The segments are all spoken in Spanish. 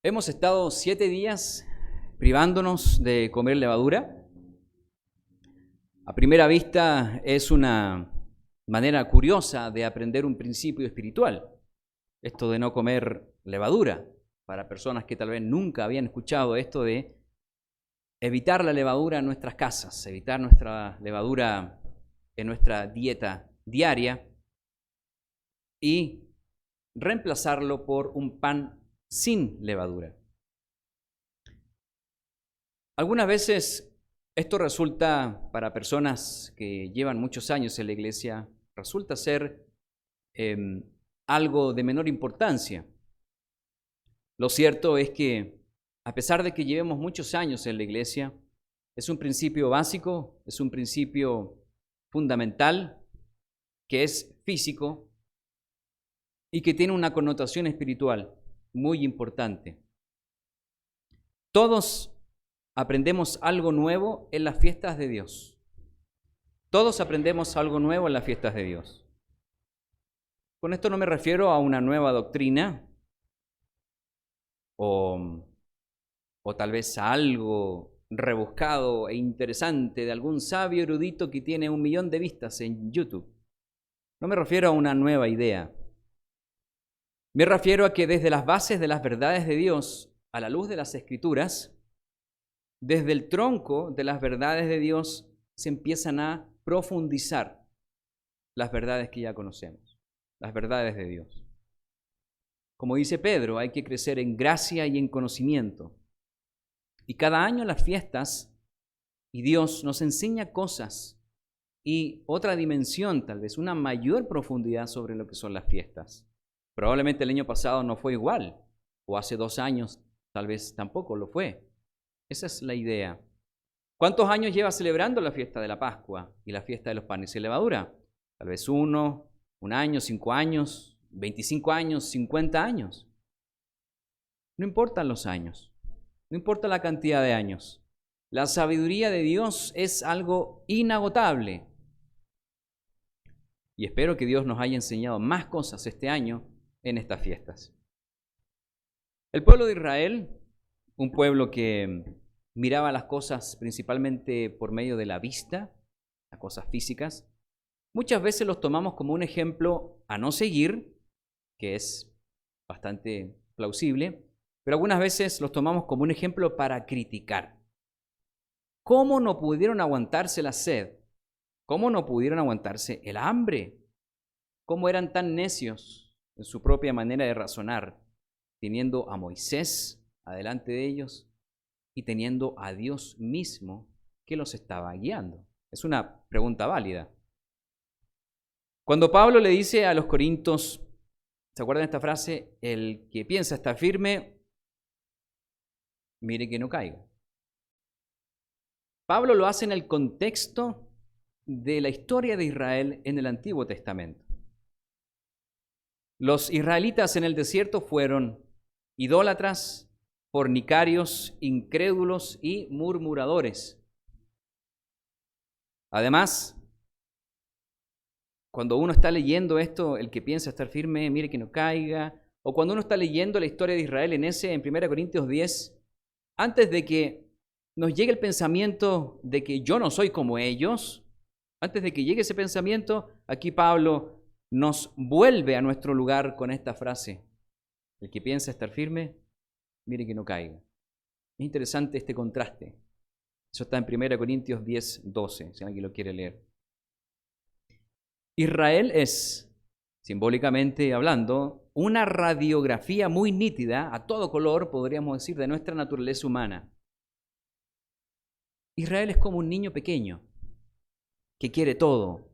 Hemos estado 7 días privándonos de comer levadura. A primera vista es una manera curiosa de aprender un principio espiritual, esto de no comer levadura, para personas que tal vez nunca habían escuchado esto de evitar la levadura en nuestras casas, evitar nuestra levadura en nuestra dieta diaria y reemplazarlo por un pan sin levadura. Algunas veces esto resulta, para personas que llevan muchos años en la iglesia, resulta ser algo de menor importancia. Lo cierto es que, a pesar de que llevemos muchos años en la iglesia, es un principio básico, es un principio fundamental, que es físico y que tiene una connotación espiritual muy importante. Todos aprendemos algo nuevo en las fiestas de Dios. Todos aprendemos algo nuevo en las fiestas de Dios. Con esto no me refiero a una nueva doctrina o tal vez a algo rebuscado e interesante de algún sabio erudito que tiene 1 millón de vistas en YouTube. No me refiero a una nueva idea. Me refiero a que desde las bases de las verdades de Dios, a la luz de las Escrituras, desde el tronco de las verdades de Dios se empiezan a profundizar las verdades que ya conocemos, las verdades de Dios. Como dice Pedro, hay que crecer en gracia y en conocimiento. Y cada año en las fiestas, y Dios nos enseña cosas y otra dimensión, tal vez una mayor profundidad sobre lo que son las fiestas. Probablemente el año pasado no fue igual, o hace 2 años tal vez tampoco lo fue. Esa es la idea. ¿Cuántos años lleva celebrando la fiesta de la Pascua y la fiesta de los panes sin levadura? Tal vez 1 año, 5 años, 25 años, 50 años. No importan los años, no importa la cantidad de años. La sabiduría de Dios es algo inagotable. Y espero que Dios nos haya enseñado más cosas este año en estas fiestas. El pueblo de Israel, un pueblo que miraba las cosas principalmente por medio de la vista, las cosas físicas, muchas veces los tomamos como un ejemplo a no seguir, que es bastante plausible, pero algunas veces los tomamos como un ejemplo para criticar. ¿Cómo no pudieron aguantarse la sed? ¿Cómo no pudieron aguantarse el hambre? ¿Cómo eran tan necios en su propia manera de razonar, teniendo a Moisés adelante de ellos y teniendo a Dios mismo que los estaba guiando? Es una pregunta válida. Cuando Pablo le dice a los corintios, ¿se acuerdan de esta frase? El que piensa estar firme, mire que no caiga. Pablo lo hace en el contexto de la historia de Israel en el Antiguo Testamento. Los israelitas en el desierto fueron idólatras, fornicarios, incrédulos y murmuradores. Además, cuando uno está leyendo esto, el que piensa estar firme, mire que no caiga, o cuando uno está leyendo la historia de Israel en 1 Corintios 10, antes de que nos llegue el pensamiento de que yo no soy como ellos, antes de que llegue ese pensamiento, aquí Pablo nos vuelve a nuestro lugar con esta frase: el que piensa estar firme, mire que no caiga. Es interesante este contraste. Eso está en 1 Corintios 10, 12, si alguien lo quiere leer. Israel es, simbólicamente hablando, una radiografía muy nítida, a todo color, podríamos decir, de nuestra naturaleza humana. Israel es como un niño pequeño que quiere todo,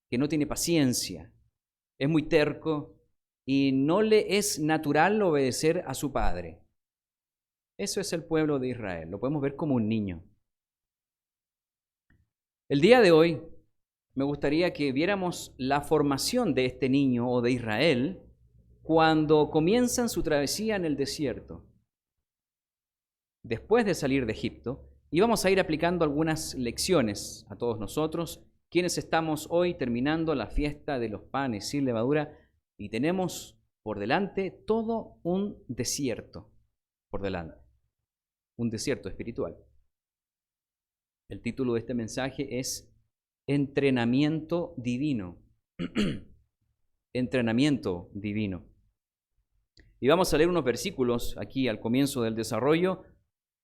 que no tiene paciencia, es muy terco y no le es natural obedecer a su padre. Eso es el pueblo de Israel, lo podemos ver como un niño. El día de hoy me gustaría que viéramos la formación de este niño o de Israel cuando comienzan su travesía en el desierto. Después de salir de Egipto, y vamos a ir aplicando algunas lecciones a todos nosotros, quienes estamos hoy terminando la fiesta de los panes sin levadura y tenemos por delante todo un desierto, por delante, un desierto espiritual. El título de este mensaje es Entrenamiento Divino. Entrenamiento divino. Y vamos a leer unos versículos aquí al comienzo del desarrollo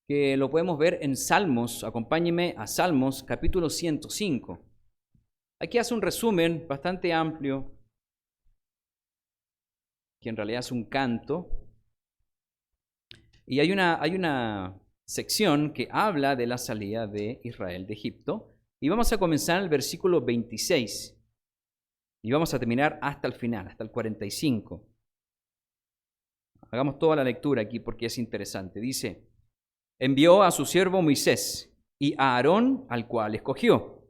que lo podemos ver en Salmos. Acompáñenme a Salmos capítulo 105. Aquí hace un resumen bastante amplio, que en realidad es un canto. Y hay una sección que habla de la salida de Israel de Egipto. Y vamos a comenzar el versículo 26. Y vamos a terminar hasta el final, hasta el 45. Hagamos toda la lectura aquí porque es interesante. Dice, envió a su siervo Moisés y a Aarón, al cual escogió.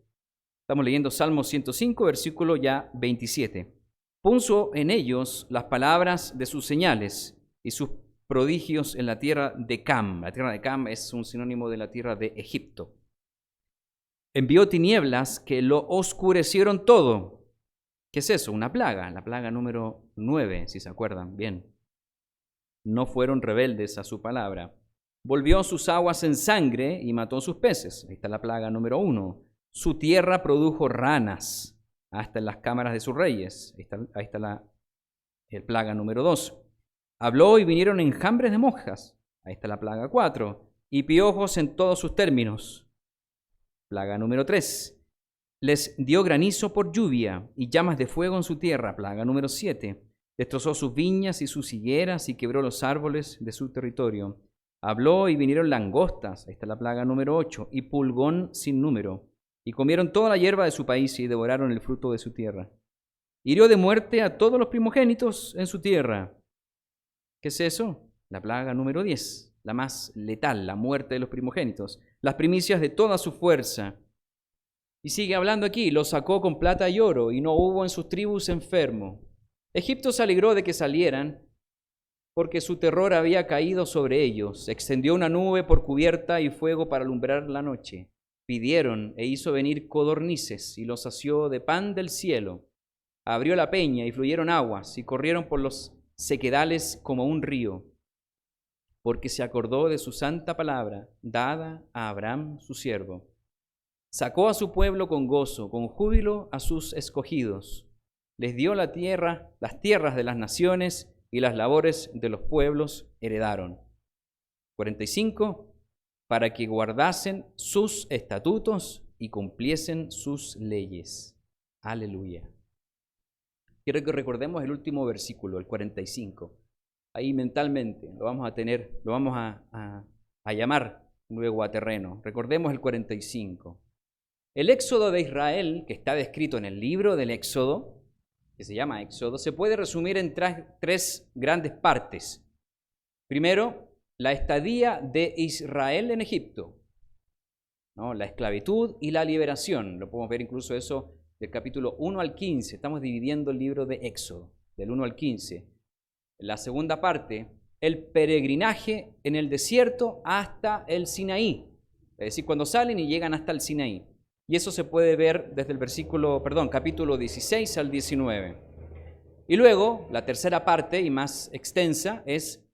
Estamos leyendo Salmo 105, versículo ya 27. Puso en ellos las palabras de sus señales y sus prodigios en la tierra de Cam. La tierra de Cam es un sinónimo de la tierra de Egipto. Envió tinieblas que lo oscurecieron todo. ¿Qué es eso? Una plaga, la plaga número 9, si se acuerdan bien. No fueron rebeldes a su palabra. Volvió sus aguas en sangre y mató sus peces. Ahí está la plaga número 1. Su tierra produjo ranas hasta en las cámaras de sus reyes. Ahí está la plaga número 2. Habló y vinieron enjambres de moscas. Ahí está la plaga 4. Y piojos en todos sus términos. Plaga número 3. Les dio granizo por lluvia y llamas de fuego en su tierra. Plaga número 7. Destrozó sus viñas y sus higueras y quebró los árboles de su territorio. Habló y vinieron langostas. Ahí está la plaga número 8. Y pulgón sin número. Y comieron toda la hierba de su país y devoraron el fruto de su tierra. Hirió de muerte a todos los primogénitos en su tierra. ¿Qué es eso? La plaga número 10, la más letal, la muerte de los primogénitos. Las primicias de toda su fuerza. Y sigue hablando aquí, los sacó con plata y oro, y no hubo en sus tribus enfermo. Egipto se alegró de que salieran, porque su terror había caído sobre ellos. Extendió una nube por cubierta y fuego para alumbrar la noche. Pidieron e hizo venir codornices y los sació de pan del cielo. Abrió la peña y fluyeron aguas y corrieron por los sequedales como un río. Porque se acordó de su santa palabra, dada a Abraham su siervo. Sacó a su pueblo con gozo, con júbilo a sus escogidos. Les dio la tierra, las tierras de las naciones y las labores de los pueblos heredaron. 45. Para que guardasen sus estatutos y cumpliesen sus leyes. Aleluya. Quiero que recordemos el último versículo, el 45. Ahí mentalmente lo vamos a tener, lo vamos a llamar luego a terreno. Recordemos el 45. El éxodo de Israel, que está descrito en el libro del Éxodo, que se llama Éxodo, se puede resumir en tres grandes partes. Primero, la estadía de Israel en Egipto, ¿no? La esclavitud y la liberación. Lo podemos ver incluso eso del capítulo 1 al 15. Estamos dividiendo el libro de Éxodo, del 1 al 15. La segunda parte, el peregrinaje en el desierto hasta el Sinaí. Es decir, cuando salen y llegan hasta el Sinaí. Y eso se puede ver desde el capítulo 16 al 19. Y luego, la tercera parte y más extensa es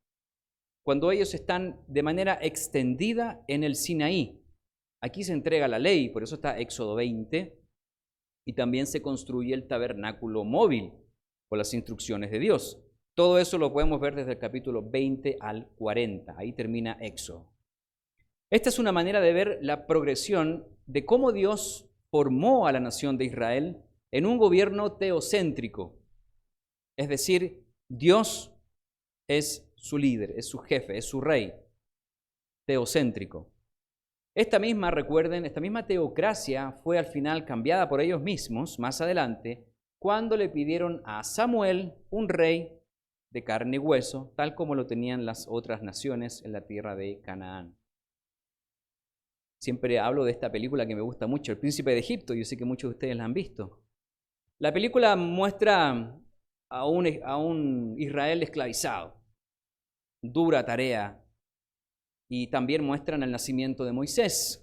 cuando ellos están de manera extendida en el Sinaí. Aquí se entrega la ley, por eso está Éxodo 20, y también se construye el tabernáculo móvil con las instrucciones de Dios. Todo eso lo podemos ver desde el capítulo 20 al 40, ahí termina Éxodo. Esta es una manera de ver la progresión de cómo Dios formó a la nación de Israel en un gobierno teocéntrico. Es decir, Dios es su líder, es su jefe, es su rey, teocéntrico. Esta misma teocracia fue al final cambiada por ellos mismos más adelante cuando le pidieron a Samuel un rey de carne y hueso, tal como lo tenían las otras naciones en la tierra de Canaán. Siempre hablo de esta película que me gusta mucho, El Príncipe de Egipto, yo sé que muchos de ustedes la han visto. La película muestra a un Israel esclavizado, dura tarea, y también muestran el nacimiento de Moisés,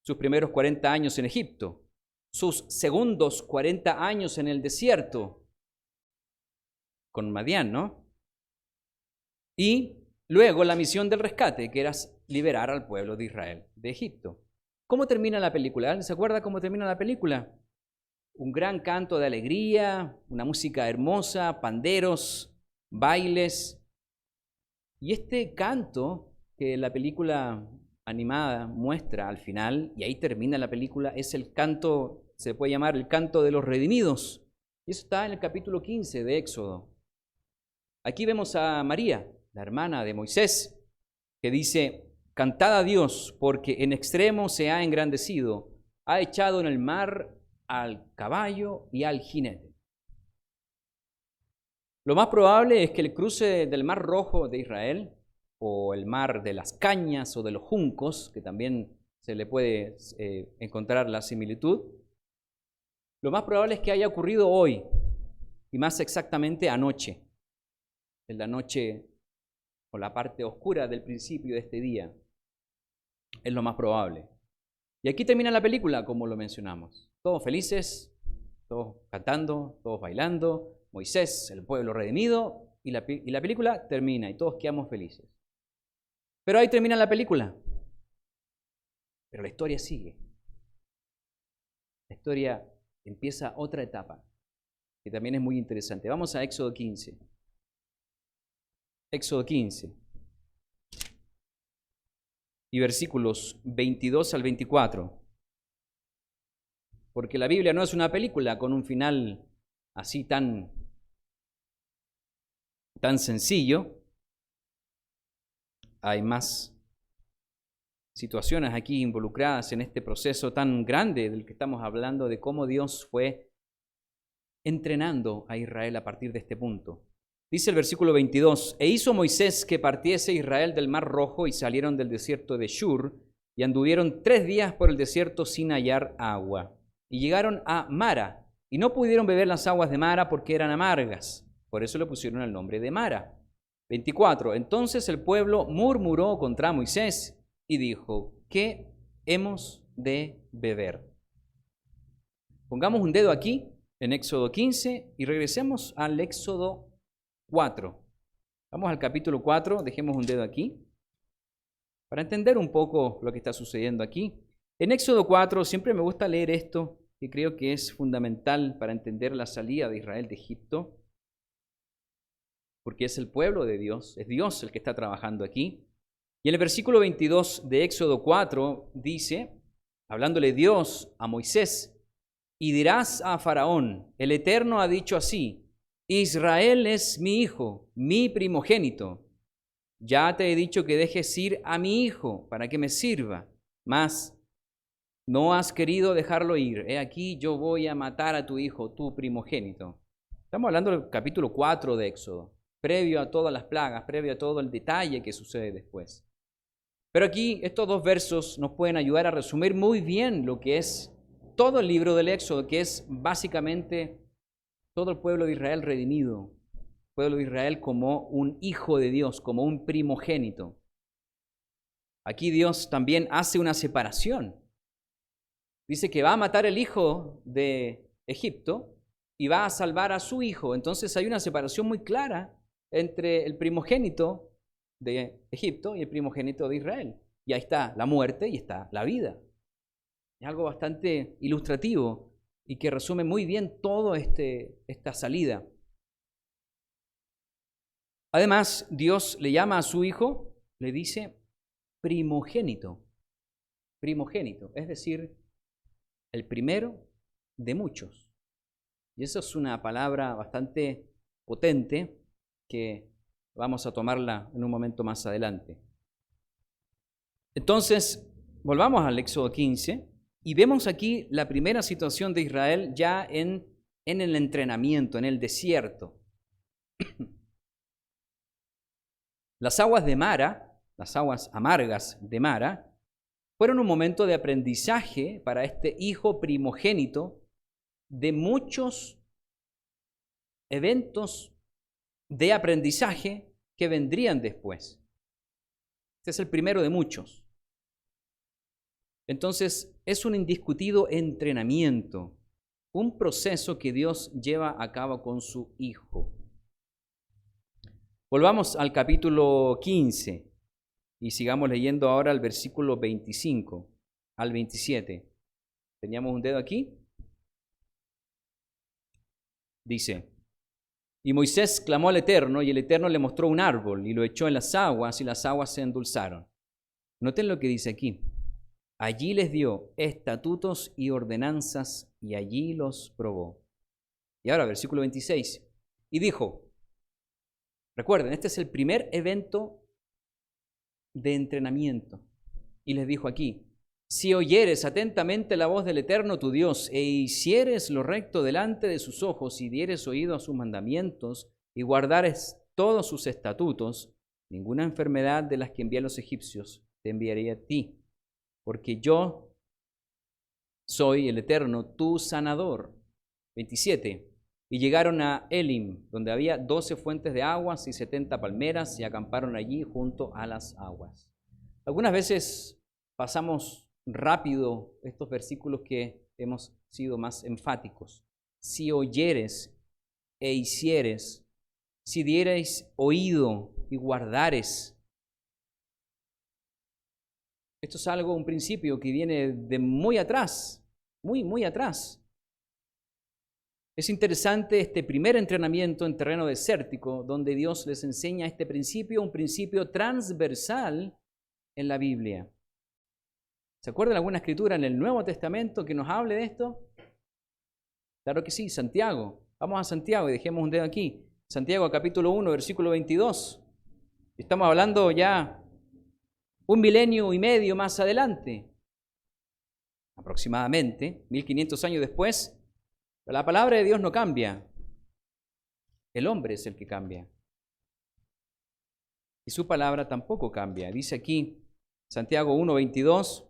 sus primeros 40 años en Egipto, sus segundos 40 años en el desierto, con Madián, ¿no? Y luego la misión del rescate, que era liberar al pueblo de Israel de Egipto. ¿Cómo termina la película? ¿Alguien se acuerda cómo termina la película? Un gran canto de alegría, una música hermosa, panderos, bailes. Y este canto que la película animada muestra al final, y ahí termina la película, es el canto, se puede llamar el canto de los redimidos. Y eso está en el capítulo 15 de Éxodo. Aquí vemos a María, la hermana de Moisés, que dice: cantad a Dios, porque en extremo se ha engrandecido, ha echado en el mar al caballo y al jinete. Lo más probable es que el cruce del Mar Rojo de Israel, o el mar de las cañas o de los juncos, que también se le puede encontrar la similitud, lo más probable es que haya ocurrido hoy, y más exactamente anoche, en la noche o la parte oscura del principio de este día. Es lo más probable. Y aquí termina la película, como lo mencionamos. Todos felices, todos cantando, todos bailando, Moisés, el pueblo redimido, y la película termina y todos quedamos felices. Pero ahí termina la película. Pero la historia sigue. La historia empieza otra etapa, que también es muy interesante. Vamos a Éxodo 15. Éxodo 15. Y versículos 22 al 24. Porque la Biblia no es una película con un final así tan sencillo. Hay más situaciones aquí involucradas en este proceso tan grande del que estamos hablando, de cómo Dios fue entrenando a Israel a partir de este punto. Dice el versículo 22, e hizo Moisés que partiese Israel del Mar Rojo y salieron del desierto de Shur y anduvieron 3 días por el desierto sin hallar agua. Y llegaron a Mara y no pudieron beber las aguas de Mara porque eran amargas. Por eso le pusieron el nombre de Mara. 24. Entonces el pueblo murmuró contra Moisés y dijo, ¿qué hemos de beber? Pongamos un dedo aquí en Éxodo 15 y regresemos al Éxodo 4. Vamos al capítulo 4, dejemos un dedo aquí para entender un poco lo que está sucediendo aquí. En Éxodo 4 siempre me gusta leer esto, que creo que es fundamental para entender la salida de Israel de Egipto, porque es el pueblo de Dios, es Dios el que está trabajando aquí. Y en el versículo 22 de Éxodo 4 dice, hablándole Dios a Moisés, y dirás a Faraón, el Eterno ha dicho así, Israel es mi hijo, mi primogénito. Ya te he dicho que dejes ir a mi hijo para que me sirva, mas no has querido dejarlo ir. He aquí yo voy a matar a tu hijo, tu primogénito. Estamos hablando del capítulo 4 de Éxodo, previo a todas las plagas, previo a todo el detalle que sucede después. Pero aquí estos 2 versos nos pueden ayudar a resumir muy bien lo que es todo el libro del Éxodo, que es básicamente todo el pueblo de Israel redimido, el pueblo de Israel como un hijo de Dios, como un primogénito. Aquí Dios también hace una separación. Dice que va a matar el hijo de Egipto y va a salvar a su hijo. Entonces hay una separación muy clara entre el primogénito de Egipto y el primogénito de Israel. Y ahí está la muerte y está la vida. Es algo bastante ilustrativo y que resume muy bien toda esta salida. Además, Dios le llama a su hijo, le dice primogénito. Primogénito, es decir, el primero de muchos. Y eso es una palabra bastante potente que vamos a tomarla en un momento más adelante. Entonces, volvamos al Éxodo 15 y vemos aquí la primera situación de Israel ya en el entrenamiento, en el desierto. Las aguas de Mara, las aguas amargas de Mara, fueron un momento de aprendizaje para este hijo primogénito de muchos eventos de aprendizaje que vendrían después. Este es el primero de muchos. Entonces, es un indiscutido entrenamiento, un proceso que Dios lleva a cabo con su hijo. Volvamos al capítulo 15 y sigamos leyendo ahora el versículo 25 al 27. ¿Teníamos un dedo aquí? Dice: y Moisés clamó al Eterno, y el Eterno le mostró un árbol, y lo echó en las aguas, y las aguas se endulzaron. Noten lo que dice aquí. Allí les dio estatutos y ordenanzas, y allí los probó. Y ahora, versículo 26. Y dijo, recuerden, este es el primer evento de entrenamiento. Y les dijo aquí, si oyeres atentamente la voz del Eterno tu Dios, e hicieres lo recto delante de sus ojos, y dieres oído a sus mandamientos, y guardares todos sus estatutos, ninguna enfermedad de las que envié a los egipcios te enviaré a ti, porque yo soy el Eterno, tu sanador. 27. Y llegaron a Elim, donde había 12 fuentes de aguas y 70 palmeras, y acamparon allí junto a las aguas. Algunas veces pasamos rápido estos versículos que hemos sido más enfáticos. Si oyeres e hicieres, si diereis oído y guardares. Esto es algo, un principio que viene de muy atrás, muy atrás. Es interesante este primer entrenamiento en terreno desértico, donde Dios les enseña este principio, un principio transversal en la Biblia. ¿Se acuerdan de alguna escritura en el Nuevo Testamento que nos hable de esto? Claro que sí, Santiago. Vamos a Santiago y dejemos un dedo aquí. Santiago capítulo 1, versículo 22. Estamos hablando ya un milenio y medio más adelante, aproximadamente, 1500 años después. La palabra de Dios no cambia. El hombre es el que cambia. Y su palabra tampoco cambia. Dice aquí, Santiago 1, 22.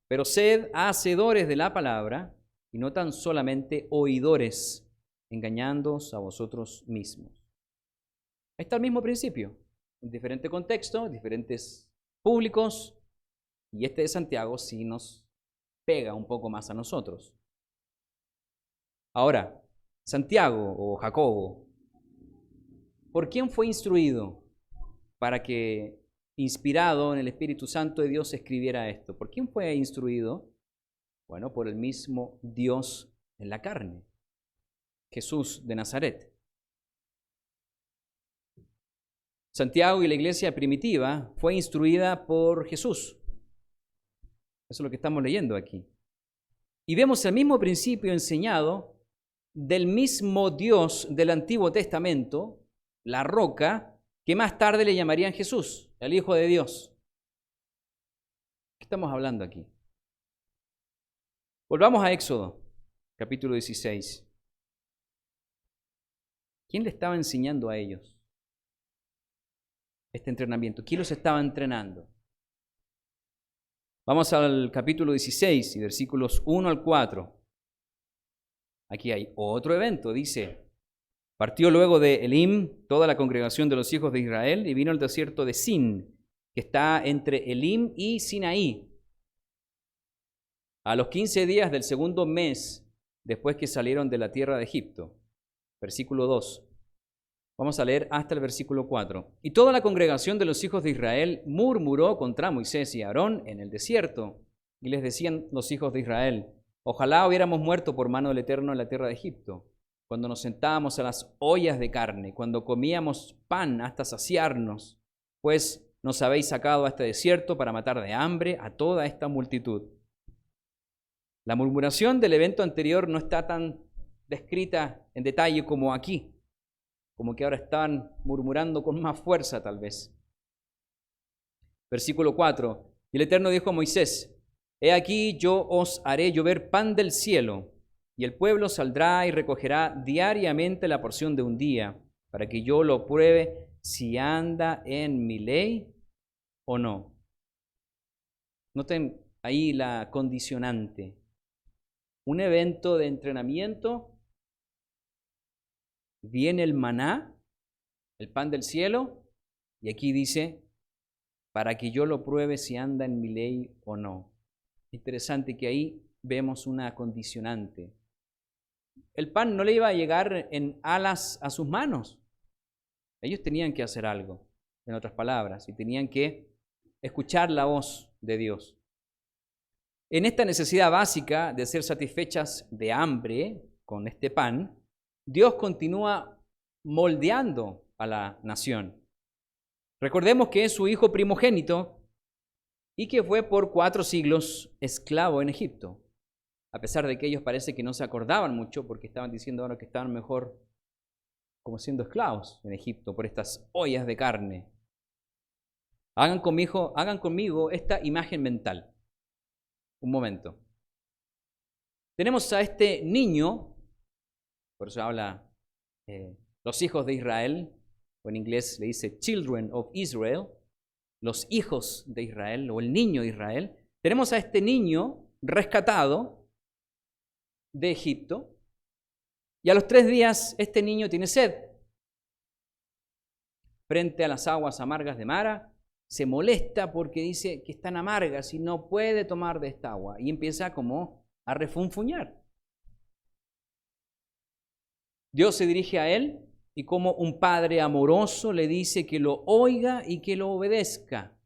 Pero sed hacedores de la palabra y no tan solamente oidores, engañándoos a vosotros mismos. Ahí está el mismo principio, en diferente contexto, diferentes públicos, y este de Santiago sí nos pega un poco más a nosotros. Ahora, Santiago o Jacobo, ¿por quién fue instruido para que, inspirado en el Espíritu Santo de Dios, escribiera esto? ¿Por quién fue instruido? Bueno, por el mismo Dios en la carne, Jesús de Nazaret. Santiago y la iglesia primitiva fue instruida por Jesús. Eso es lo que estamos leyendo aquí. Y vemos el mismo principio enseñado del mismo Dios del Antiguo Testamento, la roca, que más tarde le llamarían Jesús, el Hijo de Dios. ¿Qué estamos hablando aquí? Volvamos a Éxodo, capítulo 16. ¿Quién le estaba enseñando a ellos este entrenamiento? ¿Quién los estaba entrenando? Vamos al capítulo 16 y versículos 1 al 4. Aquí hay otro evento, dice: partió luego de Elim toda la congregación de los hijos de Israel y vino al desierto de Sin, que está entre Elim y Sinaí, a los 15 días del segundo mes después que salieron de la tierra de Egipto. Versículo 2. Vamos a leer hasta el versículo 4. Y toda la congregación de los hijos de Israel murmuró contra Moisés y Aarón en el desierto. Y les decían los hijos de Israel: ojalá hubiéramos muerto por mano del Eterno en la tierra de Egipto, cuando nos sentábamos a las ollas de carne, cuando comíamos pan hasta saciarnos, pues nos habéis sacado a este desierto para matar de hambre a toda esta multitud. La murmuración del evento anterior no está tan descrita en detalle como aquí, como que ahora estaban murmurando con más fuerza tal vez. Versículo 4. Y el Eterno dijo a Moisés: he aquí yo os haré llover pan del cielo, y el pueblo saldrá y recogerá diariamente la porción de un día, para que yo lo pruebe si anda en mi ley o no. Noten ahí la condicionante. Un evento de entrenamiento. Viene el maná, el pan del cielo, y aquí dice: para que yo lo pruebe si anda en mi ley o no. Interesante que ahí vemos una condicionante. el pan no le iba a llegar en alas a sus manos. Ellos tenían que hacer algo, en otras palabras, y tenían que escuchar la voz de Dios. En esta necesidad básica de ser satisfechas de hambre con este pan, Dios continúa moldeando a la nación. Recordemos que es su hijo primogénito y que fue por 4 siglos esclavo en Egipto, a pesar de que ellos parece que no se acordaban mucho porque estaban diciendo ahora que estaban mejor como siendo esclavos en Egipto por estas ollas de carne. Hagan conmigo esta imagen mental. Un momento. Tenemos a este niño, por eso habla los hijos de Israel, o en inglés le dice Children of Israel, los hijos de Israel, o el niño de Israel. Tenemos a este niño rescatado de Egipto, y a los 3 días este niño tiene sed. Frente a las aguas amargas de Mara, se molesta porque dice que están amargas y no puede tomar de esta agua. Y empieza como a refunfuñar. Dios se dirige a él y como un padre amoroso le dice que lo oiga y que lo obedezca.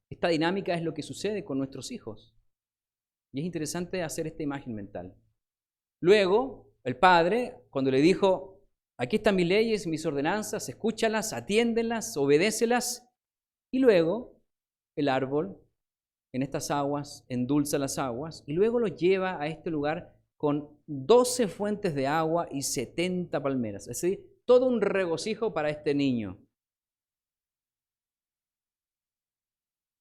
Esta dinámica es lo que sucede con nuestros hijos. Y es interesante hacer esta imagen mental. Luego, el padre, cuando le dijo, aquí están mis leyes, mis ordenanzas, escúchalas, atiéndelas, obedécelas. Y luego el árbol en estas aguas endulza las aguas y luego los lleva a este lugar con 12 fuentes de agua y 70 palmeras. Es decir, todo un regocijo para este niño.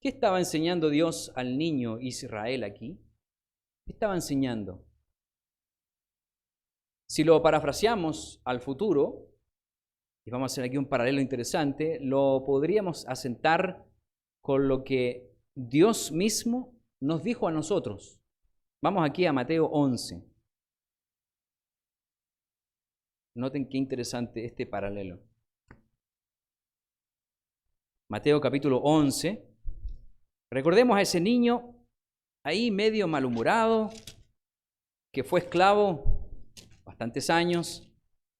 ¿Qué estaba enseñando Dios al niño Israel aquí? ¿Qué estaba enseñando? Si lo parafraseamos al futuro, y vamos a hacer aquí un paralelo interesante, lo podríamos asentar con lo que Dios mismo nos dijo a nosotros. Vamos aquí a Mateo 11. Noten qué interesante este paralelo. Mateo capítulo 11. Recordemos a ese niño ahí medio malhumorado, que fue esclavo bastantes años,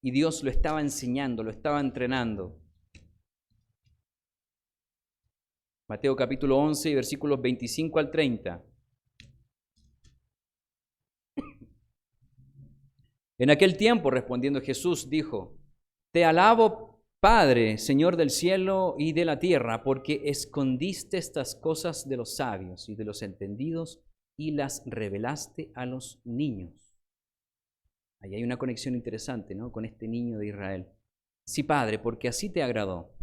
y Dios lo estaba enseñando, lo estaba entrenando. Mateo capítulo 11, versículos 25 al 30. En aquel tiempo, respondiendo Jesús, dijo, Te alabo, Padre, Señor del cielo y de la tierra, porque escondiste estas cosas de los sabios y de los entendidos y las revelaste a los niños. Ahí hay una conexión interesante, ¿no? Con este niño de Israel. Sí, Padre, porque así te agradó.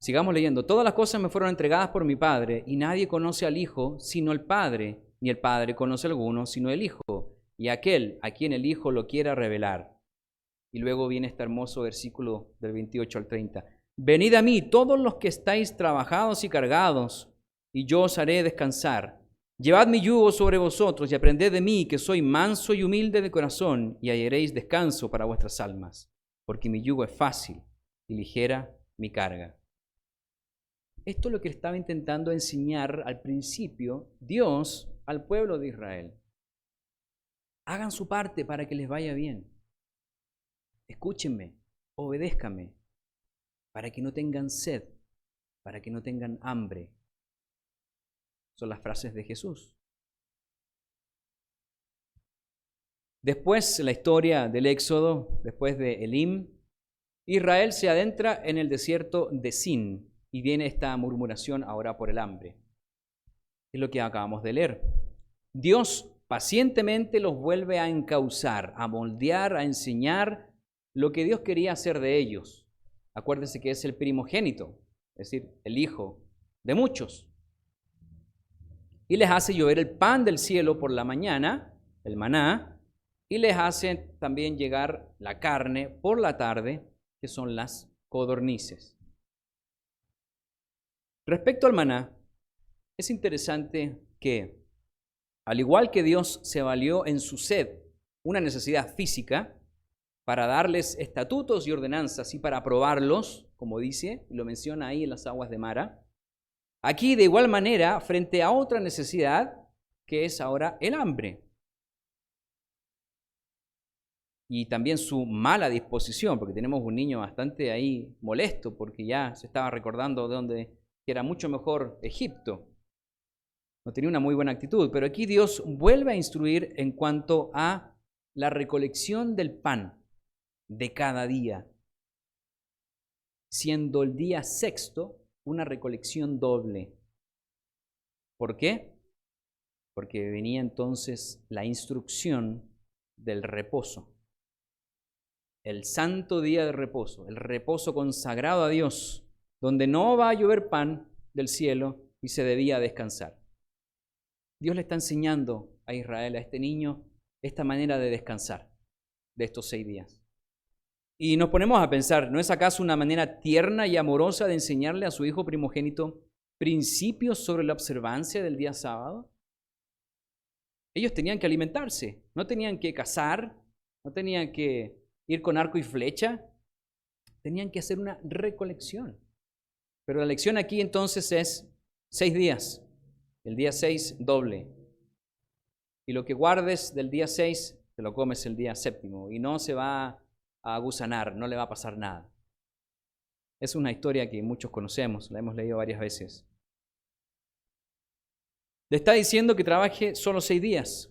Sigamos leyendo. Todas las cosas me fueron entregadas por mi Padre, y nadie conoce al Hijo sino el Padre, ni el Padre conoce a alguno sino el Hijo, y aquel a quien el Hijo lo quiera revelar. Y luego viene este hermoso versículo del 28 al 30. Venid a mí todos los que estáis trabajados y cargados, y yo os haré descansar. Llevad mi yugo sobre vosotros y aprended de mí, que soy manso y humilde de corazón, y hallaréis descanso para vuestras almas, porque mi yugo es fácil y ligera mi carga. Esto es lo que estaba intentando enseñar al principio Dios al pueblo de Israel. Hagan su parte para que les vaya bien. Escúchenme, obedézcanme, para que no tengan sed, para que no tengan hambre. Son las frases de Jesús. Después, la historia del Éxodo, después de Elim, Israel se adentra en el desierto de Sin y viene esta murmuración ahora por el hambre. Es lo que acabamos de leer. Dios pacientemente los vuelve a encauzar, a moldear, a enseñar lo que Dios quería hacer de ellos. Acuérdense que es el primogénito, es decir, el hijo de muchos. Y les hace llover el pan del cielo por la mañana, el maná, y les hace también llegar la carne por la tarde, que son las codornices. Respecto al maná, es interesante que, al igual que Dios se valió en su sed, una necesidad física, para darles estatutos y ordenanzas y para probarlos, como dice, y lo menciona ahí en las aguas de Mara, aquí, de igual manera, frente a otra necesidad, que es ahora el hambre. y también su mala disposición, porque tenemos un niño bastante ahí molesto, porque ya se estaba recordando de donde era mucho mejor Egipto. No tenía una muy buena actitud, pero aquí Dios vuelve a instruir en cuanto a la recolección del pan de cada día, siendo el día sexto una recolección doble. ¿Por qué? Porque venía entonces la instrucción del reposo. El santo día de reposo, el reposo consagrado a Dios, donde no va a llover pan del cielo y se debía descansar. Dios le está enseñando a Israel, a este niño, esta manera de descansar de estos 6 días. Y nos ponemos a pensar, ¿no es acaso una manera tierna y amorosa de enseñarle a su hijo primogénito principios sobre la observancia del día sábado? Ellos tenían que alimentarse, no tenían que cazar, no tenían que ir con arco y flecha, tenían que hacer una recolección. Pero la lección aquí entonces es 6 días, el día 6 doble. Y lo que guardes del día 6, te lo comes el día séptimo y no se va a gusanar, no le va a pasar nada. Es una historia que muchos conocemos, la hemos leído varias veces. Le está diciendo que trabaje solo 6 días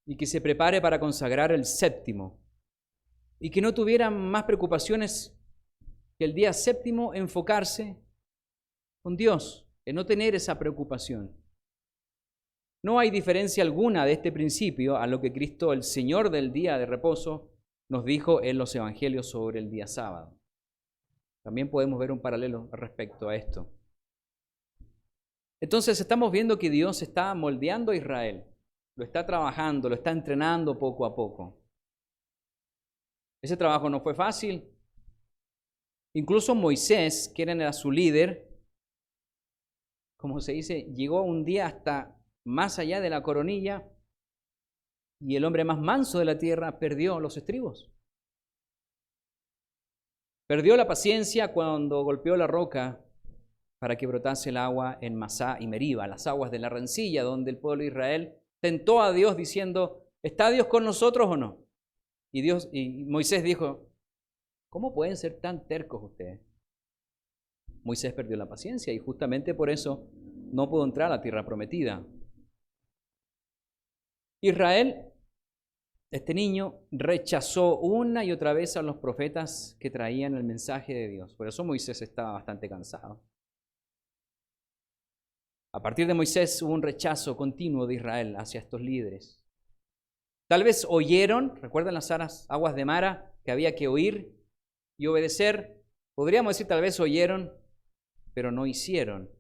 y que se prepare para consagrar el séptimo y que no tuviera más preocupaciones que el día séptimo enfocarse con Dios, en no tener esa preocupación. No hay diferencia alguna de este principio a lo que Cristo, el Señor del día de reposo, nos dijo en los evangelios sobre el día sábado. También podemos ver un paralelo respecto a esto. Entonces estamos viendo que Dios está moldeando a Israel, lo está trabajando, lo está entrenando poco a poco. Ese trabajo no fue fácil. Incluso Moisés, que era su líder, como se dice, llegó un día hasta más allá de la coronilla y el hombre más manso de la tierra perdió los estribos. Perdió la paciencia cuando golpeó la roca para que brotase el agua en Masá y Meriba, las aguas de la rencilla, donde el pueblo de Israel tentó a Dios diciendo, ¿está Dios con nosotros o no? Y Moisés dijo, ¿cómo pueden ser tan tercos ustedes? Moisés perdió la paciencia y justamente por eso no pudo entrar a la tierra prometida. Israel, este niño, rechazó una y otra vez a los profetas que traían el mensaje de Dios. Por eso Moisés estaba bastante cansado. A partir de Moisés hubo un rechazo continuo de Israel hacia estos líderes. Tal vez oyeron, ¿recuerdan las aguas de Mara? Que había que oír y obedecer. Podríamos decir tal vez oyeron, pero no hicieron.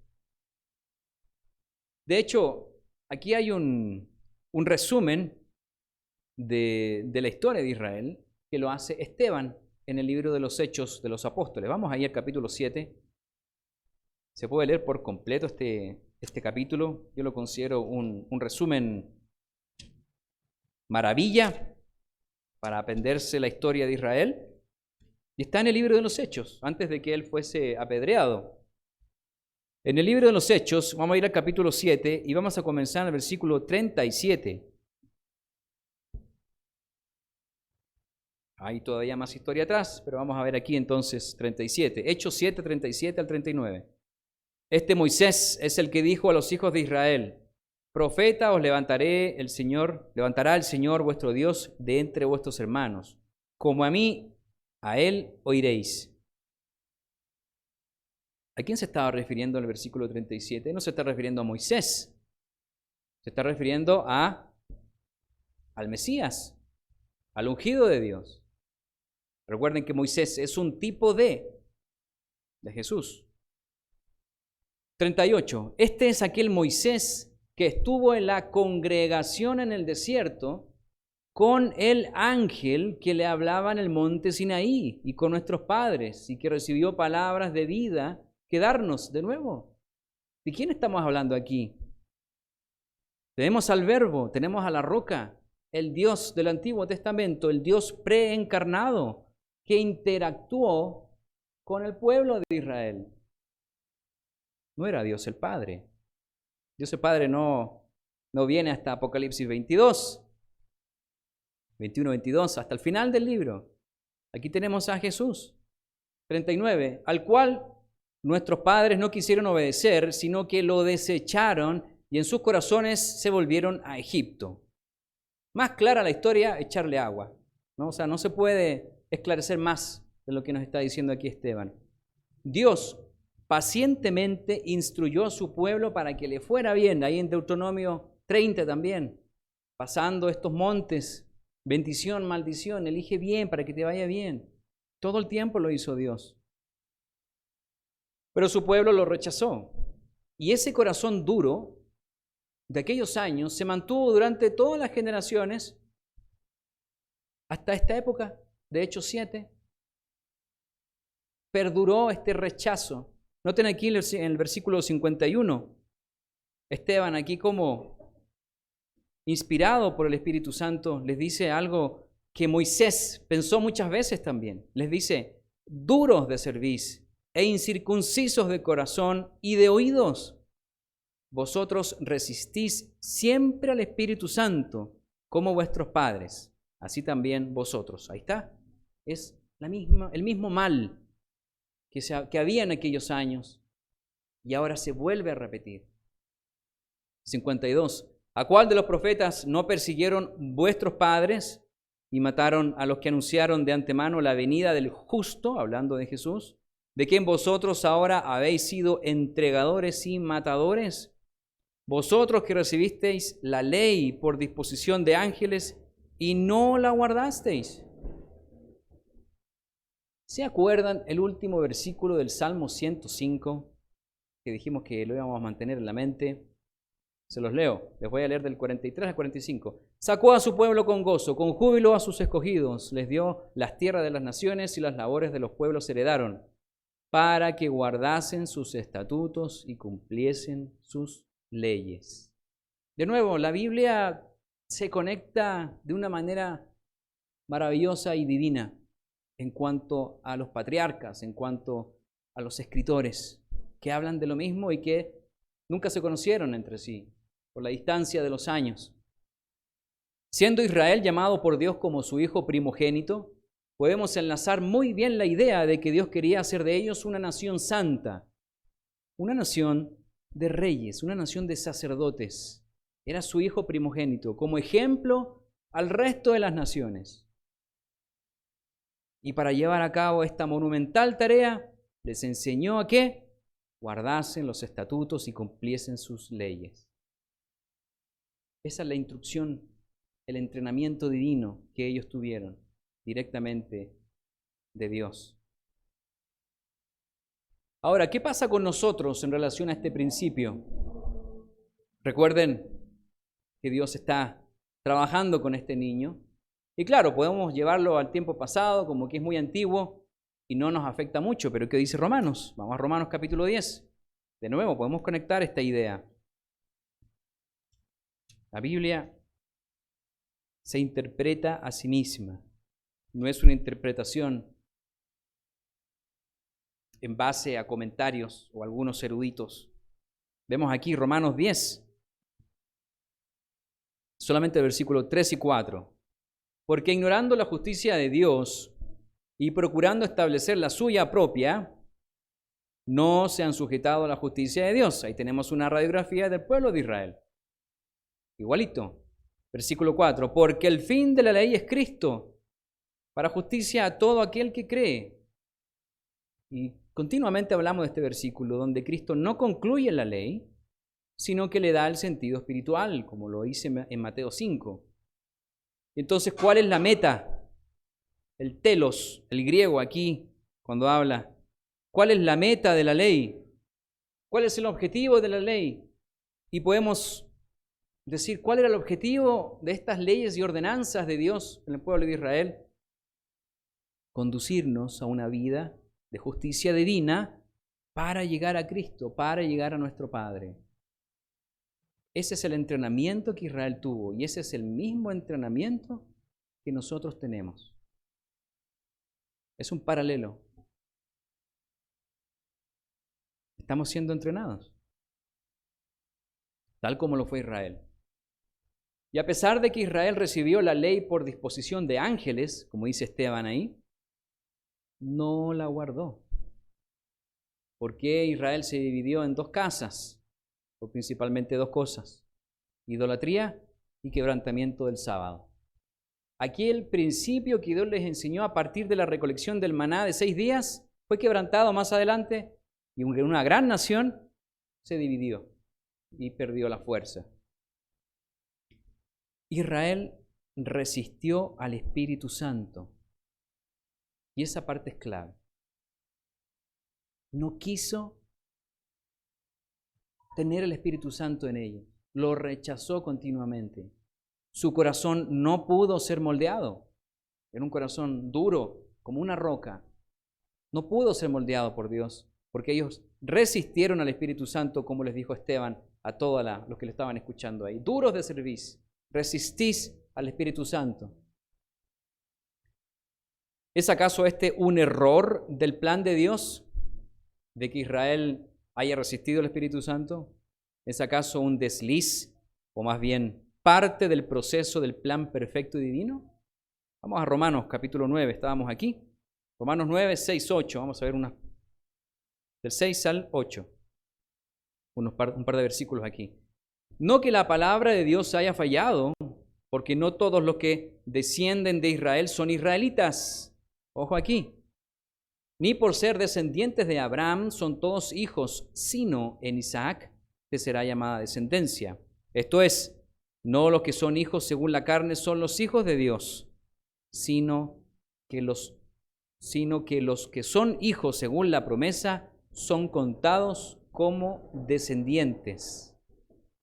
De hecho, aquí hay un resumen de la historia de Israel que lo hace Esteban en el libro de los Hechos de los Apóstoles. Vamos ahí al capítulo 7. Se puede leer por completo este capítulo. Yo lo considero un resumen maravilla para aprenderse la historia de Israel. Y está en el libro de los Hechos, antes de que él fuese apedreado. En el libro de los Hechos, vamos a ir al capítulo 7 y vamos a comenzar en el versículo 37. Hay todavía más historia atrás, pero vamos a ver aquí entonces 37. Hechos 7, 37 al 39. Este Moisés es el que dijo a los hijos de Israel, profeta os levantará el Señor vuestro Dios de entre vuestros hermanos. Como a mí, a él oiréis. ¿A quién se estaba refiriendo en el versículo 37? No se está refiriendo a Moisés. Se está refiriendo al Mesías, al ungido de Dios. Recuerden que Moisés es un tipo de Jesús. 38. Este es aquel Moisés que estuvo en la congregación en el desierto con el ángel que le hablaba en el monte Sinaí y con nuestros padres y que recibió palabras de vida que darnos de nuevo. ¿De quién estamos hablando aquí? Tenemos al Verbo, tenemos a la roca, el Dios del Antiguo Testamento, el Dios preencarnado que interactuó con el pueblo de Israel. No era Dios el Padre. Dios el Padre no viene hasta Apocalipsis 22. 21, 22, hasta el final del libro. Aquí tenemos a Jesús. 39, al cual nuestros padres no quisieron obedecer, sino que lo desecharon y en sus corazones se volvieron a Egipto. Más clara la historia, echarle agua, ¿no? O sea, no se puede esclarecer más de lo que nos está diciendo aquí Esteban. Dios pacientemente instruyó a su pueblo para que le fuera bien, ahí en Deuteronomio 30 también, pasando estos montes, bendición, maldición, elige bien para que te vaya bien. Todo el tiempo lo hizo Dios. Pero su pueblo lo rechazó. Y ese corazón duro de aquellos años se mantuvo durante todas las generaciones hasta esta época, de Hechos 7. Perduró este rechazo. Noten aquí en el versículo 51, Esteban aquí como inspirado por el Espíritu Santo les dice algo que Moisés pensó muchas veces también. Les dice, duros de cerviz e incircuncisos de corazón y de oídos, vosotros resistís siempre al Espíritu Santo como vuestros padres, así también vosotros. Ahí está, es el mismo mal que había en aquellos años y ahora se vuelve a repetir. 52. ¿A cuál de los profetas no persiguieron vuestros padres y mataron a los que anunciaron de antemano la venida del justo, hablando de Jesús, de quien vosotros ahora habéis sido entregadores y matadores? Vosotros que recibisteis la ley por disposición de ángeles y no la guardasteis. ¿Se acuerdan el último versículo del Salmo 105 que dijimos que lo íbamos a mantener en la mente? Se los leo, les voy a leer del 43 al 45. Sacó a su pueblo con gozo, con júbilo a sus escogidos, les dio las tierras de las naciones y las labores de los pueblos heredaron, para que guardasen sus estatutos y cumpliesen sus leyes. De nuevo, la Biblia se conecta de una manera maravillosa y divina en cuanto a los patriarcas, en cuanto a los escritores que hablan de lo mismo y que nunca se conocieron entre sí por la distancia de los años. Siendo Israel llamado por Dios como su hijo primogénito, podemos enlazar muy bien la idea de que Dios quería hacer de ellos una nación santa, una nación de reyes, una nación de sacerdotes. Era su hijo primogénito, como ejemplo al resto de las naciones. Y para llevar a cabo esta monumental tarea, les enseñó a que guardasen los estatutos y cumpliesen sus leyes. Esa es la instrucción, el entrenamiento divino que ellos tuvieron directamente de Dios. Ahora, ¿qué pasa con nosotros en relación a este principio? Recuerden que Dios está trabajando con este niño. Y claro, podemos llevarlo al tiempo pasado, como que es muy antiguo y no nos afecta mucho, pero ¿qué dice Romanos? Vamos a Romanos capítulo 10. De nuevo, podemos conectar esta idea. La Biblia se interpreta a sí misma. No es una interpretación en base a comentarios o algunos eruditos. Vemos aquí Romanos 10, solamente el versículo 3 y 4. Porque ignorando la justicia de Dios y procurando establecer la suya propia, no se han sujetado a la justicia de Dios. Ahí tenemos una radiografía del pueblo de Israel. Igualito. Versículo 4. Porque el fin de la ley es Cristo, para justicia a todo aquel que cree. Y continuamente hablamos de este versículo donde Cristo no concluye la ley, sino que le da el sentido espiritual, como lo dice en Mateo 5. Entonces, ¿cuál es la meta? El telos, el griego aquí, cuando habla. ¿Cuál es la meta de la ley? ¿Cuál es el objetivo de la ley? Y podemos decir, ¿cuál era el objetivo de estas leyes y ordenanzas de Dios en el pueblo de Israel? Conducirnos a una vida de justicia divina para llegar a Cristo, para llegar a nuestro Padre. Ese es el entrenamiento que Israel tuvo y ese es el mismo entrenamiento que nosotros tenemos. Es un paralelo. Estamos siendo entrenados, tal como lo fue Israel. Y a pesar de que Israel recibió la ley por disposición de ángeles, como dice Esteban ahí, no la guardó. ¿Por qué Israel se dividió en dos casas? O principalmente dos cosas: idolatría y quebrantamiento del sábado. Aquí el principio que Dios les enseñó a partir de la recolección del maná de 6 días fue quebrantado más adelante, y una gran nación se dividió y perdió la fuerza. Israel resistió al Espíritu Santo, y esa parte es clave. No quiso tener el Espíritu Santo en ellos, lo rechazó continuamente. Su corazón no pudo ser moldeado, era un corazón duro como una roca. No pudo ser moldeado por Dios, porque ellos resistieron al Espíritu Santo, como les dijo Esteban a todos los que le estaban escuchando ahí. Duros de cerviz, resistís al Espíritu Santo. ¿Es acaso este un error del plan de Dios, de que Israel haya resistido al Espíritu Santo? ¿Es acaso un desliz, o más bien parte del proceso del plan perfecto y divino? Vamos a Romanos capítulo 9, estábamos aquí. Romanos 9, 6, 8, vamos a ver del 6 al 8, un par de versículos aquí. No que la palabra de Dios haya fallado, porque no todos los que descienden de Israel son israelitas. Ojo aquí. Ni por ser descendientes de Abraham son todos hijos, sino en Isaac te será llamada descendencia. Esto es, no los que son hijos según la carne son los hijos de Dios, sino que los que son hijos según la promesa son contados como descendientes.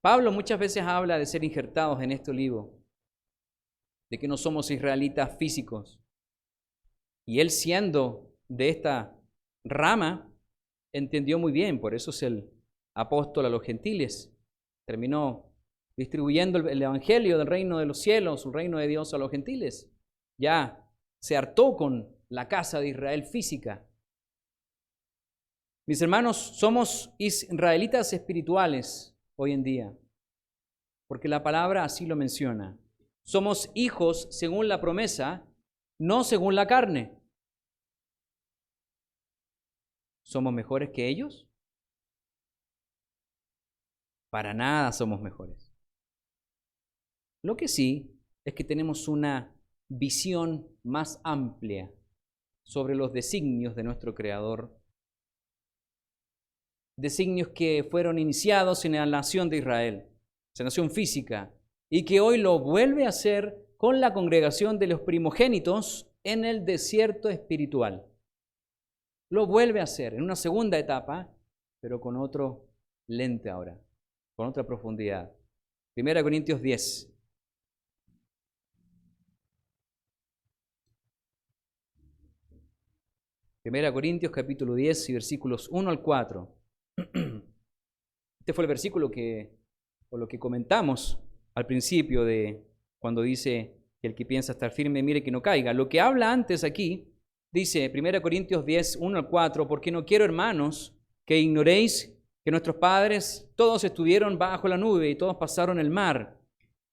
Pablo muchas veces habla de ser injertados en este libro, de que no somos israelitas físicos. Y él, siendo de esta rama, entendió muy bien, por eso es el apóstol a los gentiles. Terminó distribuyendo el evangelio del reino de los cielos, el reino de Dios a los gentiles. Ya se hartó con la casa de Israel física. Mis hermanos, somos israelitas espirituales hoy en día, porque la palabra así lo menciona. Somos hijos según la promesa, no según la carne. ¿Somos mejores que ellos? Para nada somos mejores. Lo que sí es que tenemos una visión más amplia sobre los designios de nuestro Creador. Designios que fueron iniciados en la nación de Israel, esa nación física, y que hoy lo vuelve a hacer con la congregación de los primogénitos en el desierto espiritual. Lo vuelve a hacer en una segunda etapa, pero con otro lente ahora, con otra profundidad. 1 Corintios 10. Primera Corintios capítulo 10 y versículos 1 al 4. Este fue el versículo o lo que comentamos al principio de cuando dice que el que piensa estar firme mire que no caiga. Lo que habla antes aquí, dice 1 Corintios 10, 1 al 4, porque no quiero, hermanos, que ignoréis que nuestros padres todos estuvieron bajo la nube y todos pasaron el mar.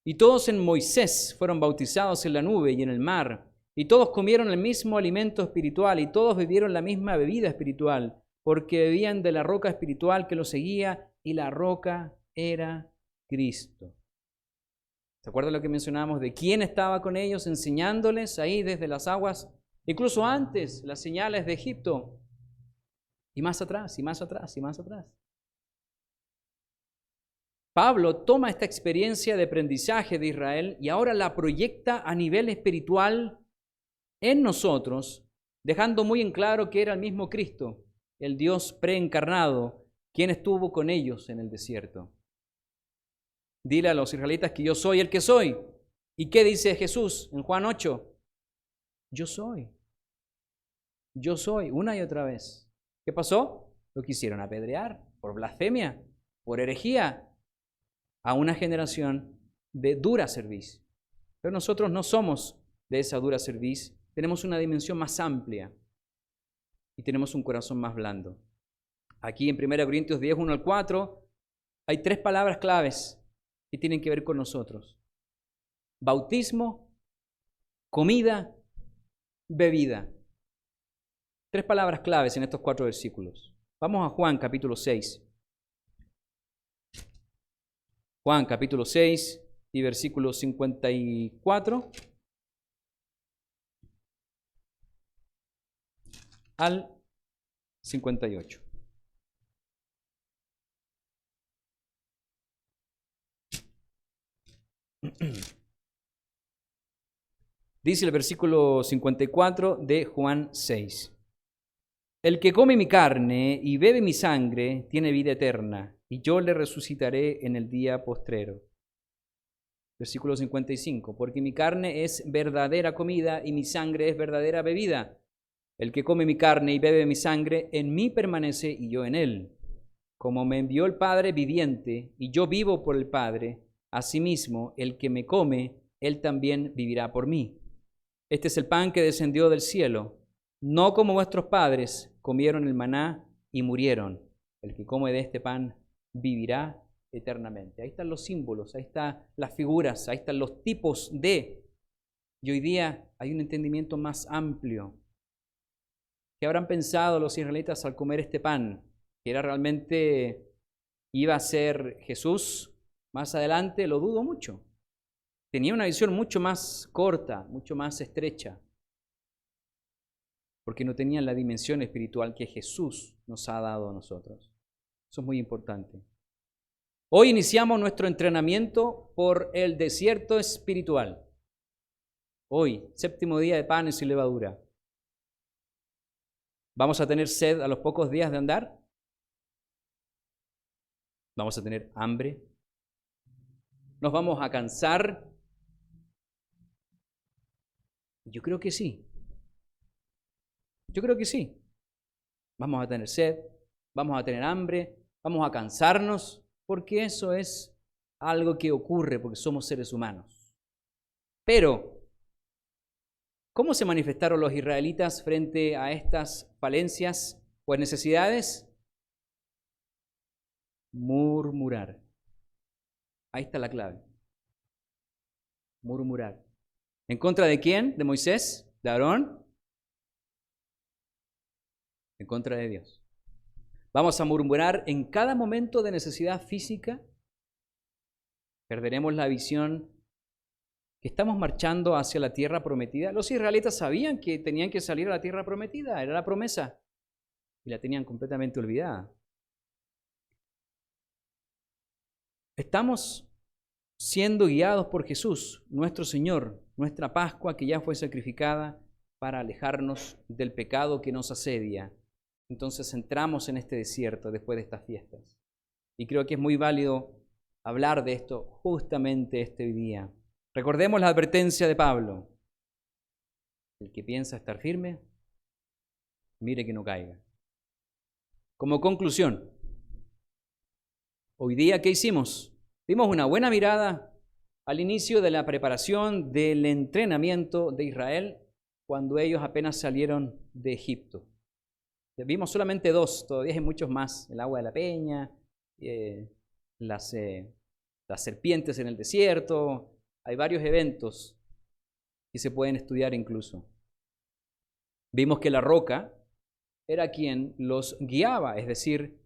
Y todos en Moisés fueron bautizados en la nube y en el mar. Y todos comieron el mismo alimento espiritual y todos bebieron la misma bebida espiritual, porque bebían de la roca espiritual que los seguía, y la roca era Cristo. ¿Se acuerdan lo que mencionábamos de quién estaba con ellos enseñándoles ahí desde las aguas? Incluso antes, las señales de Egipto. Y más atrás, y más atrás, y más atrás. Pablo toma esta experiencia de aprendizaje de Israel y ahora la proyecta a nivel espiritual en nosotros, dejando muy en claro que era el mismo Cristo, el Dios preencarnado, quien estuvo con ellos en el desierto. Dile a los israelitas que yo soy el que soy. ¿Y qué dice Jesús en Juan 8? Yo soy. Yo soy, una y otra vez. ¿Qué pasó? Lo quisieron apedrear por blasfemia, por herejía, a una generación de dura cerviz. Pero nosotros no somos de esa dura cerviz, tenemos una dimensión más amplia y tenemos un corazón más blando. Aquí en 1 Corintios 10, 1 al 4, hay 3 palabras claves que tienen que ver con nosotros. bautismo, comida, bebida. 3 palabras claves en estos 4 versículos. Vamos a Juan capítulo 6. Juan capítulo 6 y versículo 54 al 58. Dice el versículo 54 de Juan 6. El que come mi carne y bebe mi sangre tiene vida eterna, y yo le resucitaré en el día postrero. Versículo 55. Porque mi carne es verdadera comida y mi sangre es verdadera bebida. El que come mi carne y bebe mi sangre, en mí permanece y yo en él. Como me envió el Padre viviente, y yo vivo por el Padre, asimismo, el que me come, él también vivirá por mí. Este es el pan que descendió del cielo, no como vuestros padres comieron el maná y murieron. El que come de este pan vivirá eternamente. Ahí están los símbolos, ahí están las figuras, ahí están los tipos de. Y hoy día hay un entendimiento más amplio. ¿Qué habrán pensado los israelitas al comer este pan? ¿Que era realmente iba a ser Jesús más adelante? Lo dudo mucho. Tenía una visión mucho más corta, mucho más estrecha, porque no tenían la dimensión espiritual que Jesús nos ha dado a nosotros. Eso es muy importante. Hoy iniciamos nuestro entrenamiento por el desierto espiritual. Hoy, 7º día de panes y levadura. ¿Vamos a tener sed a los pocos días de andar? ¿Vamos a tener hambre? ¿Nos vamos a cansar? Yo creo que sí. Yo creo que sí. Vamos a tener sed, vamos a tener hambre, vamos a cansarnos, porque eso es algo que ocurre porque somos seres humanos. Pero, ¿cómo se manifestaron los israelitas frente a estas falencias o necesidades? Murmurar. Ahí está la clave. Murmurar. ¿En contra de quién? ¿De Moisés? ¿De Aarón? En contra de Dios. Vamos a murmurar en cada momento de necesidad física. Perderemos la visión que estamos marchando hacia la tierra prometida. Los israelitas sabían que tenían que salir a la tierra prometida, era la promesa, y la tenían completamente olvidada. Estamos siendo guiados por Jesús, nuestro Señor, nuestra Pascua que ya fue sacrificada para alejarnos del pecado que nos asedia. Entonces entramos en este desierto después de estas fiestas. Y creo que es muy válido hablar de esto justamente este día. Recordemos la advertencia de Pablo. El que piensa estar firme, mire que no caiga. Como conclusión, hoy día, ¿qué hicimos? Dimos una buena mirada al inicio de la preparación del entrenamiento de Israel cuando ellos apenas salieron de Egipto. Vimos solamente 2, todavía hay muchos más. El agua de la peña, las serpientes en el desierto. Hay varios eventos que se pueden estudiar incluso. Vimos que la roca era quien los guiaba, es decir,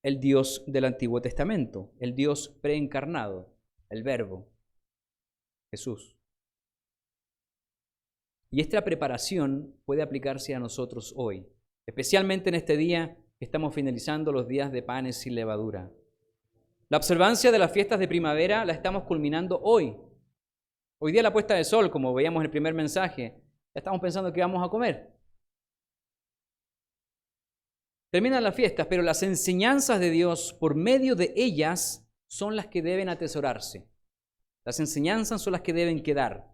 el Dios del Antiguo Testamento, el Dios preencarnado, el Verbo, Jesús. Y esta preparación puede aplicarse a nosotros hoy, especialmente en este día que estamos finalizando los días de panes sin levadura. La observancia de las fiestas de primavera la estamos culminando hoy. Hoy día la puesta de sol, como veíamos en el primer mensaje, ya estamos pensando qué vamos a comer. Terminan las fiestas, pero las enseñanzas de Dios, por medio de ellas, son las que deben atesorarse. Las enseñanzas son las que deben quedar.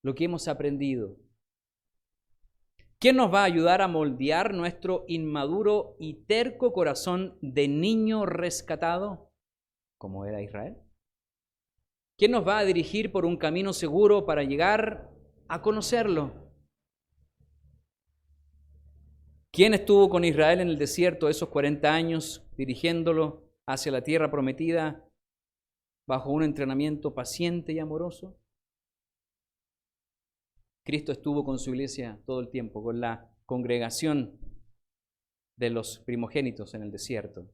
Lo que hemos aprendido. ¿Quién nos va a ayudar a moldear nuestro inmaduro y terco corazón de niño rescatado, como era Israel? ¿Quién nos va a dirigir por un camino seguro para llegar a conocerlo? ¿Quién estuvo con Israel en el desierto esos 40 años, dirigiéndolo hacia la tierra prometida bajo un entrenamiento paciente y amoroso? Cristo estuvo con su iglesia todo el tiempo, con la congregación de los primogénitos en el desierto.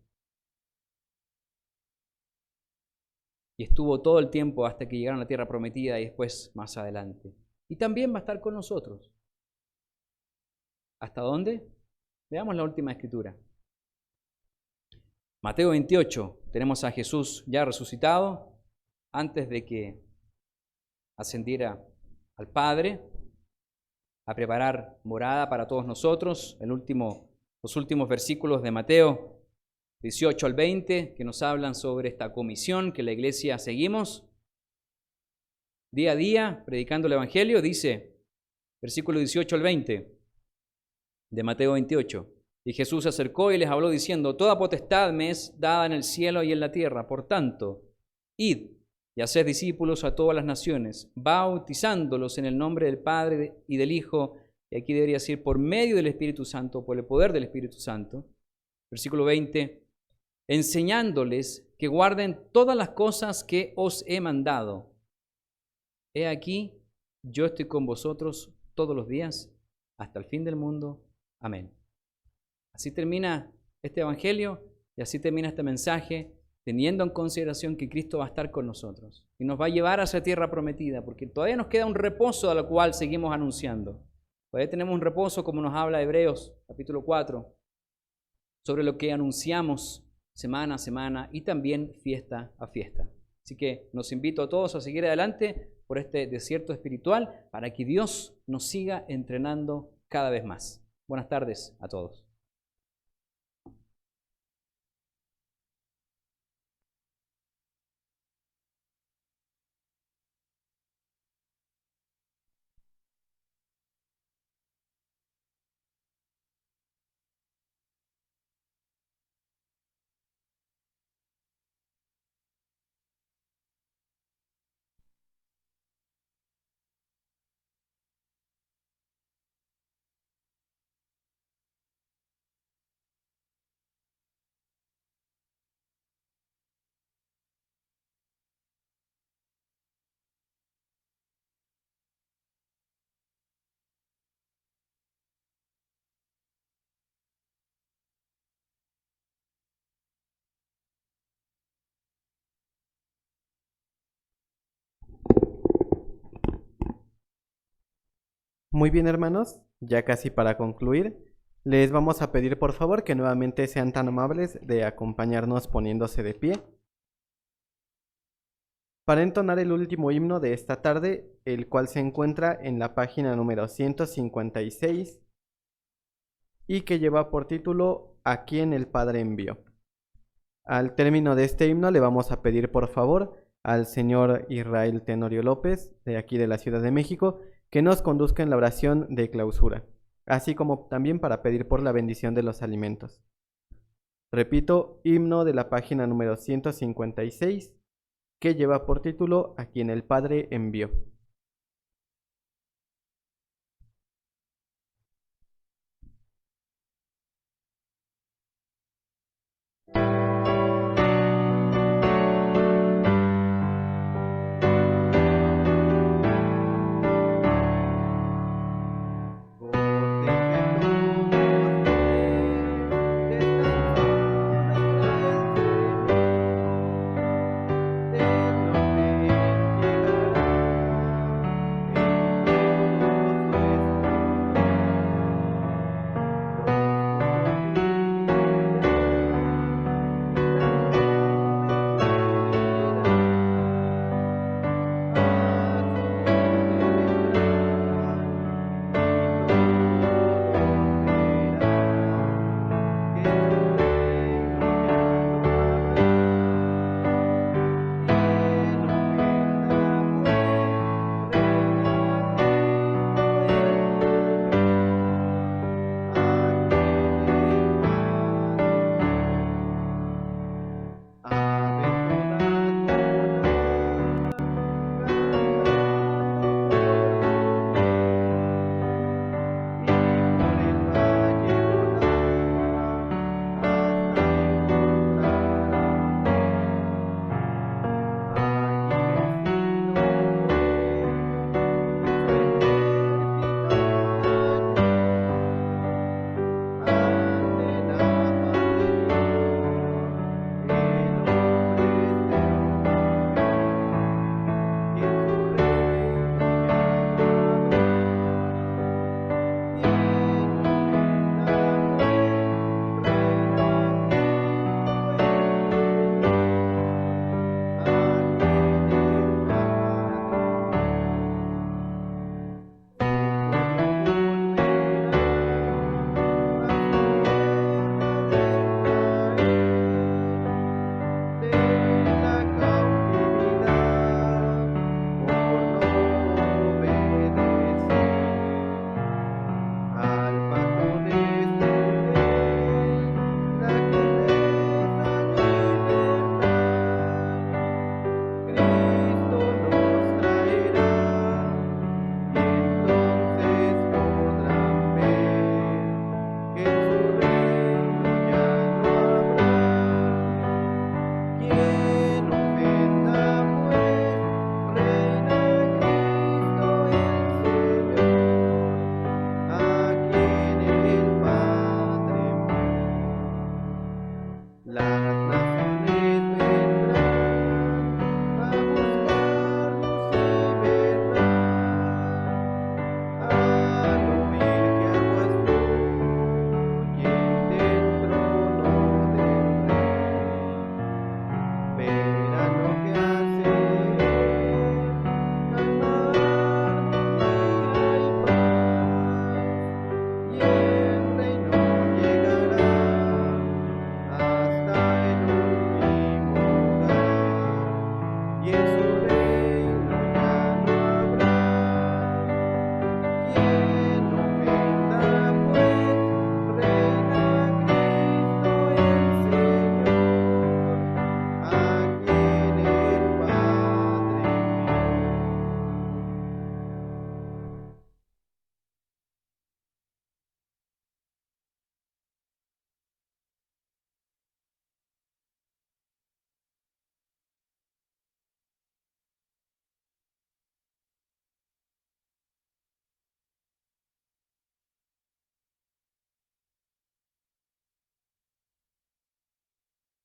Y estuvo todo el tiempo hasta que llegaron a la tierra prometida y después más adelante. Y también va a estar con nosotros. ¿Hasta dónde? Veamos la última escritura. Mateo 28, tenemos a Jesús ya resucitado antes de que ascendiera al Padre a preparar morada para todos nosotros. Los últimos versículos de Mateo 18 al 20 que nos hablan sobre esta comisión que la iglesia seguimos día a día predicando el Evangelio. Dice, versículo 18 al 20 de Mateo 28. Y Jesús se acercó y les habló diciendo, toda potestad me es dada en el cielo y en la tierra. Por tanto, id y haced discípulos a todas las naciones, bautizándolos en el nombre del Padre y del Hijo, y aquí debería decir por medio del Espíritu Santo, por el poder del Espíritu Santo. Versículo 20, enseñándoles que guarden todas las cosas que os he mandado. He aquí, yo estoy con vosotros todos los días, hasta el fin del mundo. Amén. Así termina este Evangelio y así termina este mensaje, teniendo en consideración que Cristo va a estar con nosotros y nos va a llevar a esa tierra prometida, porque todavía nos queda un reposo a lo cual seguimos anunciando. Todavía tenemos un reposo, como nos habla Hebreos, capítulo 4, sobre lo que anunciamos semana a semana y también fiesta a fiesta. Así que los invito a todos a seguir adelante por este desierto espiritual para que Dios nos siga entrenando cada vez más. Buenas tardes a todos. Muy bien, hermanos, ya casi para concluir, les vamos a pedir por favor que nuevamente sean tan amables de acompañarnos poniéndose de pie para entonar el último himno de esta tarde, el cual se encuentra en la página número 156 y que lleva por título ¿A quién el Padre envió? Al término de este himno le vamos a pedir por favor al señor Israel Tenorio López, de aquí de la Ciudad de México, que nos conduzca en la oración de clausura, así como también para pedir por la bendición de los alimentos. Repito, himno de la página número 156, que lleva por título ¿A quien el Padre envió?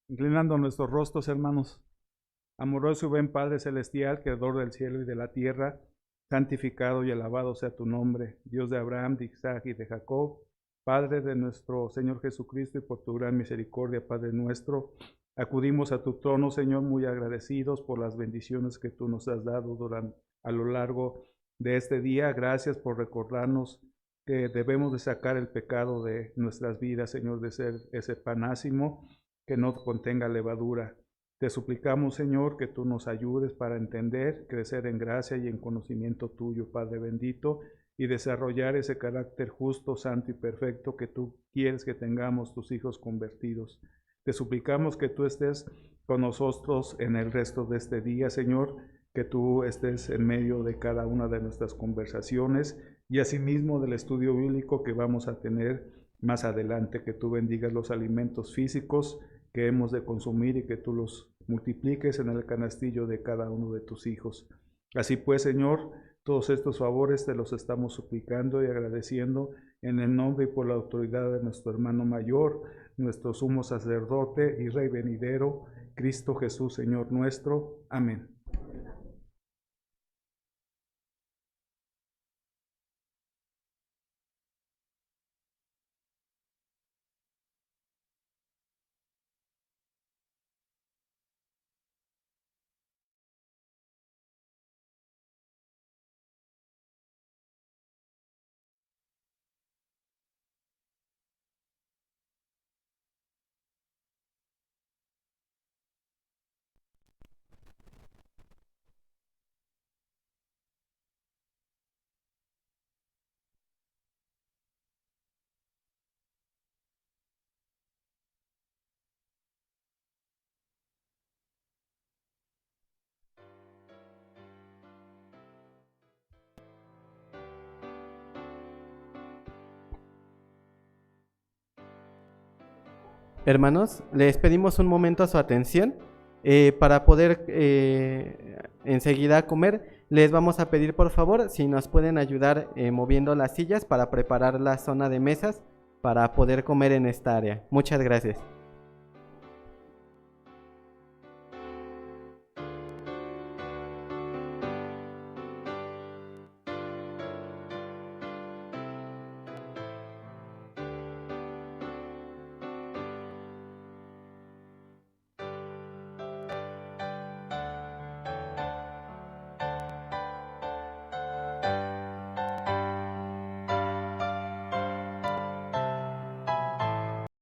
Inclinando nuestros rostros, hermanos. Amoroso y buen Padre Celestial, Creador del cielo y de la tierra, santificado y alabado sea tu nombre, Dios de Abraham, de Isaac y de Jacob, Padre de nuestro Señor Jesucristo, y por tu gran misericordia, Padre nuestro, acudimos a tu trono, Señor, muy agradecidos por las bendiciones que tú nos has dado a lo largo de este día. Gracias por recordarnos que debemos de sacar el pecado de nuestras vidas, Señor, de ser ese panásimo que no contenga levadura. Te suplicamos, Señor, que tú nos ayudes para entender, crecer en gracia y en conocimiento tuyo, Padre bendito, y desarrollar ese carácter justo, santo y perfecto que tú quieres que tengamos, tus hijos convertidos. Te suplicamos que tú estés con nosotros en el resto de este día, Señor, que tú estés en medio de cada una de nuestras conversaciones y asimismo del estudio bíblico que vamos a tener más adelante, que tú bendigas los alimentos físicos que hemos de consumir y que tú los multipliques en el canastillo de cada uno de tus hijos. Así pues, Señor, todos estos favores te los estamos suplicando y agradeciendo en el nombre y por la autoridad de nuestro hermano mayor, nuestro sumo sacerdote y Rey venidero, Cristo Jesús, Señor nuestro. Amén. Hermanos, les pedimos un momento su atención para poder enseguida comer. Les vamos a pedir por favor si nos pueden ayudar moviendo las sillas para preparar la zona de mesas para poder comer en esta área. Muchas gracias.